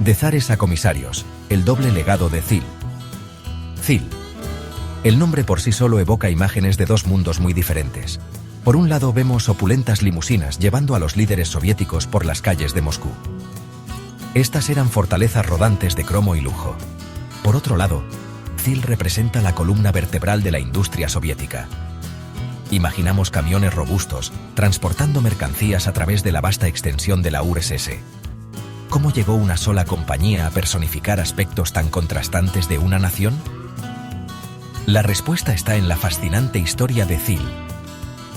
De zares a comisarios, el doble legado de ZIL. ZIL. El nombre por sí solo evoca imágenes de dos mundos muy diferentes. Por un lado vemos opulentas limusinas llevando a los líderes soviéticos por las calles de Moscú. Estas eran fortalezas rodantes de cromo y lujo. Por otro lado, ZIL representa la columna vertebral de la industria soviética. Imaginamos camiones robustos, transportando mercancías a través de la vasta extensión de la URSS. ¿Cómo llegó una sola compañía a personificar aspectos tan contrastantes de una nación? La respuesta está en la fascinante historia de ZIL.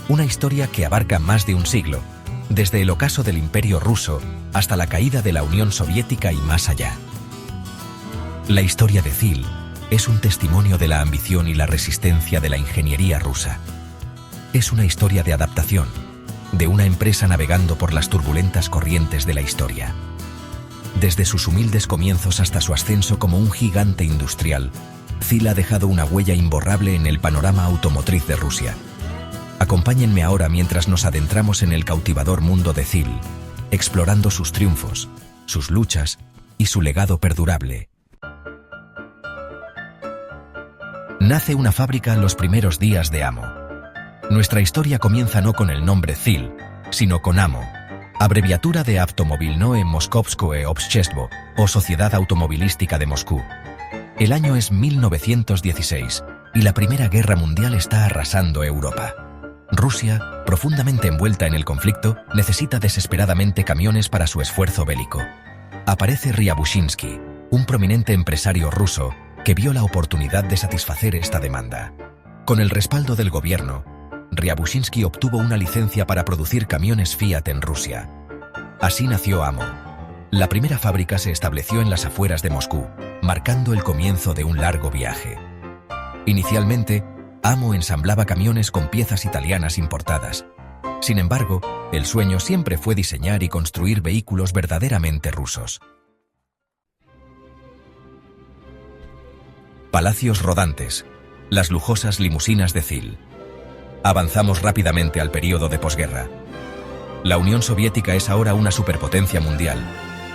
Una historia que abarca más de un siglo, desde el ocaso del Imperio ruso hasta la caída de la Unión Soviética y más allá. La historia de ZIL es un testimonio de la ambición y la resistencia de la ingeniería rusa. Es una historia de adaptación, de una empresa navegando por las turbulentas corrientes de la historia. Desde sus humildes comienzos hasta su ascenso como un gigante industrial, ZIL ha dejado una huella imborrable en el panorama automotriz de Rusia. Acompáñenme ahora mientras nos adentramos en el cautivador mundo de ZIL, explorando sus triunfos, sus luchas y su legado perdurable. Nace una fábrica en los primeros días de AMO. Nuestra historia comienza no con el nombre ZIL, sino con AMO, abreviatura de Avtomobilnoe Moskovskoe Общество, o Sociedad Automovilística de Moscú. El año es 1916 y la Primera Guerra Mundial está arrasando Europa. Rusia, profundamente envuelta en el conflicto, necesita desesperadamente camiones para su esfuerzo bélico. Aparece Ryabushinsky, un prominente empresario ruso que vio la oportunidad de satisfacer esta demanda. Con el respaldo del gobierno, Ryabushinsky obtuvo una licencia para producir camiones Fiat en Rusia. Así nació AMO. La primera fábrica se estableció en las afueras de Moscú, marcando el comienzo de un largo viaje. Inicialmente, AMO ensamblaba camiones con piezas italianas importadas. Sin embargo, el sueño siempre fue diseñar y construir vehículos verdaderamente rusos. Palacios rodantes, las lujosas limusinas de ZIL. Avanzamos rápidamente al período de posguerra. La Unión Soviética es ahora una superpotencia mundial,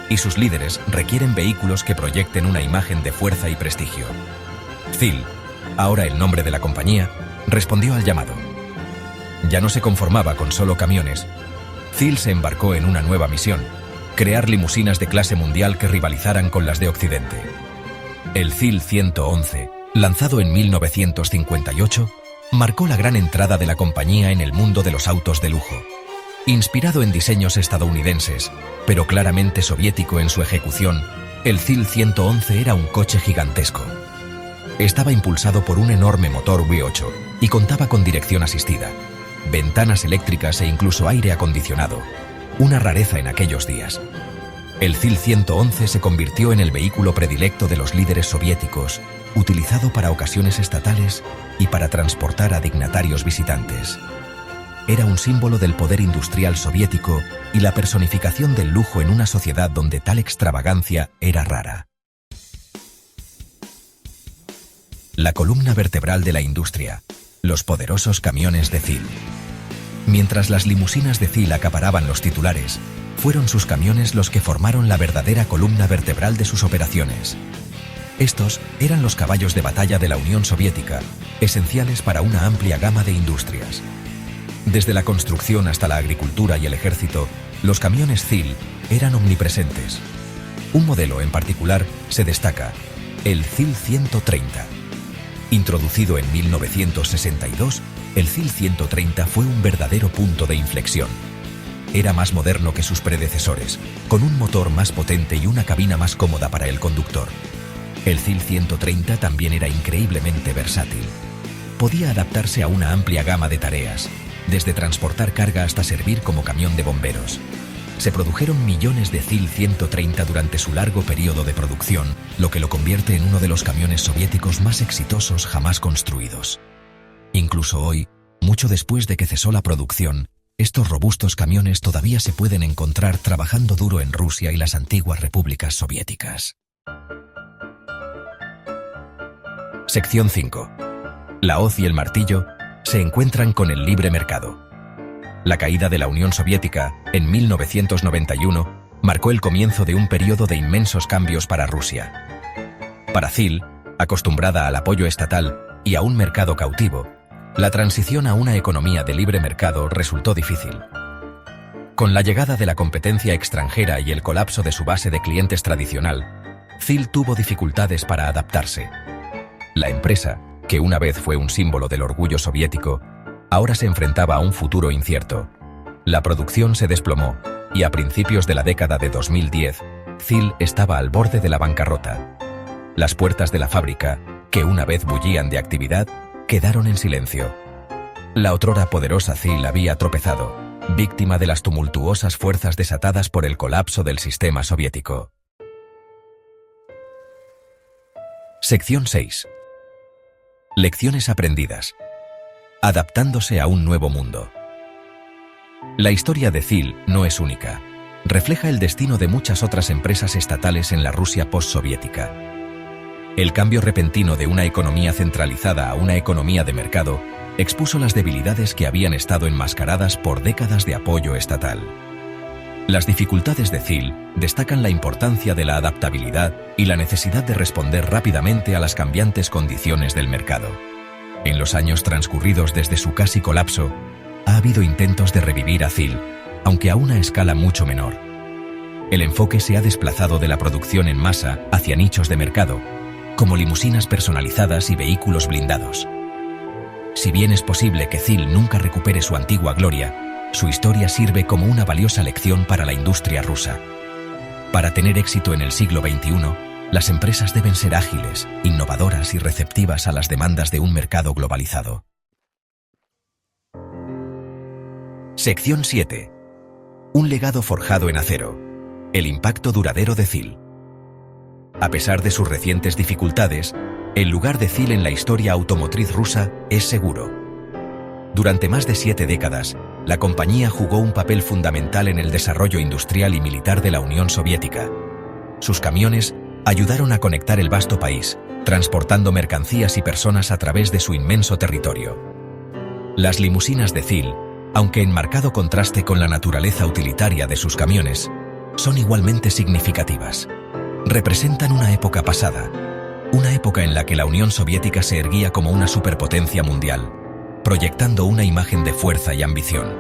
y sus líderes requieren vehículos que proyecten una imagen de fuerza y prestigio. ZIL, ahora el nombre de la compañía, respondió al llamado. Ya no se conformaba con solo camiones. ZIL se embarcó en una nueva misión: crear limusinas de clase mundial que rivalizaran con las de Occidente. El ZIL 111, lanzado en 1958, marcó la gran entrada de la compañía en el mundo de los autos de lujo. Inspirado en diseños estadounidenses, pero claramente soviético en su ejecución, el ZIL 111 era un coche gigantesco. Estaba impulsado por un enorme motor V8 y contaba con dirección asistida, ventanas eléctricas e incluso aire acondicionado, una rareza en aquellos días. El ZIL 111 se convirtió en el vehículo predilecto de los líderes soviéticos, utilizado para ocasiones estatales y para transportar a dignatarios visitantes. Era un símbolo del poder industrial soviético y la personificación del lujo en una sociedad donde tal extravagancia era rara. La columna vertebral de la industria, los poderosos camiones de ZIL. Mientras las limusinas de ZIL acaparaban los titulares, fueron sus camiones los que formaron la verdadera columna vertebral de sus operaciones. Estos eran los caballos de batalla de la Unión Soviética, esenciales para una amplia gama de industrias. Desde la construcción hasta la agricultura y el ejército, los camiones ZIL eran omnipresentes. Un modelo en particular se destaca, el ZIL 130. Introducido en 1962, el ZIL 130 fue un verdadero punto de inflexión. Era más moderno que sus predecesores, con un motor más potente y una cabina más cómoda para el conductor. El ZIL 130 también era increíblemente versátil. Podía adaptarse a una amplia gama de tareas, desde transportar carga hasta servir como camión de bomberos. Se produjeron millones de ZIL 130 durante su largo periodo de producción, lo que lo convierte en uno de los camiones soviéticos más exitosos jamás construidos. Incluso hoy, mucho después de que cesó la producción, estos robustos camiones todavía se pueden encontrar trabajando duro en Rusia y las antiguas repúblicas soviéticas. Sección 5. La hoz y el martillo se encuentran con el libre mercado. La caída de la Unión Soviética, en 1991, marcó el comienzo de un periodo de inmensos cambios para Rusia. Para CIL, acostumbrada al apoyo estatal y a un mercado cautivo, la transición a una economía de libre mercado resultó difícil. Con la llegada de la competencia extranjera y el colapso de su base de clientes tradicional, CIL tuvo dificultades para adaptarse. La empresa, que una vez fue un símbolo del orgullo soviético, ahora se enfrentaba a un futuro incierto. La producción se desplomó y a principios de la década de 2010, CIL estaba al borde de la bancarrota. Las puertas de la fábrica, que una vez bullían de actividad, quedaron en silencio. La otrora poderosa CIL había tropezado, víctima de las tumultuosas fuerzas desatadas por el colapso del sistema soviético. Sección 6. Lecciones aprendidas. Adaptándose a un nuevo mundo. La historia de CIL no es única. Refleja el destino de muchas otras empresas estatales en la Rusia postsoviética. El cambio repentino de una economía centralizada a una economía de mercado expuso las debilidades que habían estado enmascaradas por décadas de apoyo estatal. Las dificultades de CIL destacan la importancia de la adaptabilidad y la necesidad de responder rápidamente a las cambiantes condiciones del mercado. En los años transcurridos desde su casi colapso, ha habido intentos de revivir a CIL, aunque a una escala mucho menor. El enfoque se ha desplazado de la producción en masa hacia nichos de mercado, como limusinas personalizadas y vehículos blindados. Si bien es posible que CIL nunca recupere su antigua gloria, su historia sirve como una valiosa lección para la industria rusa. Para tener éxito en el siglo XXI, las empresas deben ser ágiles, innovadoras y receptivas a las demandas de un mercado globalizado. Sección 7. Un legado forjado en acero. El impacto duradero de CIL. A pesar de sus recientes dificultades, el lugar de CIL en la historia automotriz rusa es seguro. Durante más de 7 décadas, la compañía jugó un papel fundamental en el desarrollo industrial y militar de la Unión Soviética. Sus camiones ayudaron a conectar el vasto país, transportando mercancías y personas a través de su inmenso territorio. Las limusinas de CIL, aunque en marcado contraste con la naturaleza utilitaria de sus camiones, son igualmente significativas. Representan una época pasada, una época en la que la Unión Soviética se erguía como una superpotencia mundial, proyectando una imagen de fuerza y ambición.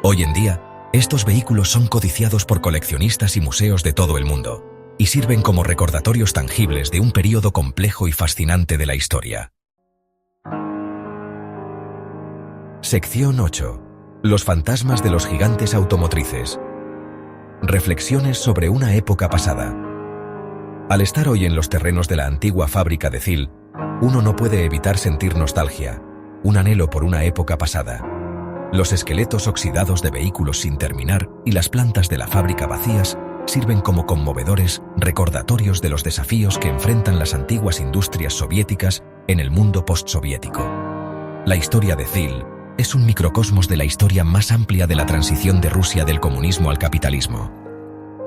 Hoy en día, estos vehículos son codiciados por coleccionistas y museos de todo el mundo, y sirven como recordatorios tangibles de un período complejo y fascinante de la historia. Sección 8. Los fantasmas de los gigantes automotrices. Reflexiones sobre una época pasada. Al estar hoy en los terrenos de la antigua fábrica de CIL, uno no puede evitar sentir nostalgia, un anhelo por una época pasada. Los esqueletos oxidados de vehículos sin terminar y las plantas de la fábrica vacías sirven como conmovedores recordatorios de los desafíos que enfrentan las antiguas industrias soviéticas en el mundo postsoviético. La historia de CIL es un microcosmos de la historia más amplia de la transición de Rusia del comunismo al capitalismo.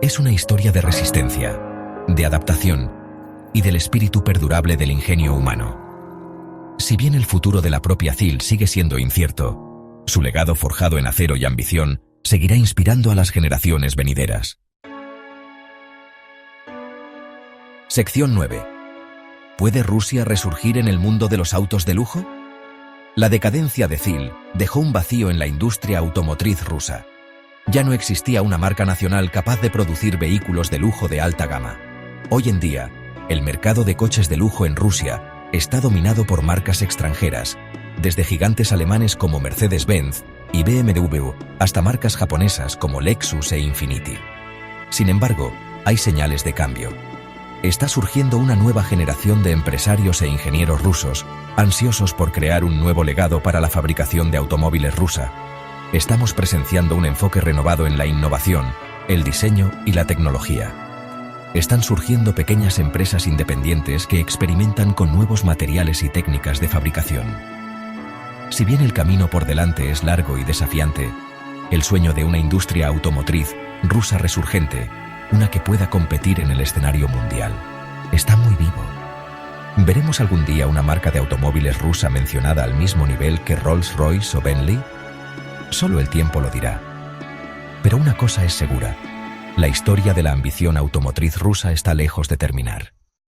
Es una historia de resistencia, de adaptación y del espíritu perdurable del ingenio humano. Si bien el futuro de la propia CIL sigue siendo incierto, su legado forjado en acero y ambición seguirá inspirando a las generaciones venideras. Sección 9. ¿Puede Rusia resurgir en el mundo de los autos de lujo? La decadencia de CIL dejó un vacío en la industria automotriz rusa. Ya no existía una marca nacional capaz de producir vehículos de lujo de alta gama. Hoy en día, el mercado de coches de lujo en Rusia está dominado por marcas extranjeras, desde gigantes alemanes como Mercedes-Benz y BMW hasta marcas japonesas como Lexus e Infiniti. Sin embargo, hay señales de cambio. Está surgiendo una nueva generación de empresarios e ingenieros rusos, ansiosos por crear un nuevo legado para la fabricación de automóviles rusa. Estamos presenciando un enfoque renovado en la innovación, el diseño y la tecnología. Están surgiendo pequeñas empresas independientes que experimentan con nuevos materiales y técnicas de fabricación. Si bien el camino por delante es largo y desafiante, el sueño de una industria automotriz rusa resurgente, una que pueda competir en el escenario mundial, está muy vivo. ¿Veremos algún día una marca de automóviles rusa mencionada al mismo nivel que Rolls-Royce o Bentley? Solo el tiempo lo dirá. Pero una cosa es segura: La historia de la ambición automotriz rusa está lejos de terminar.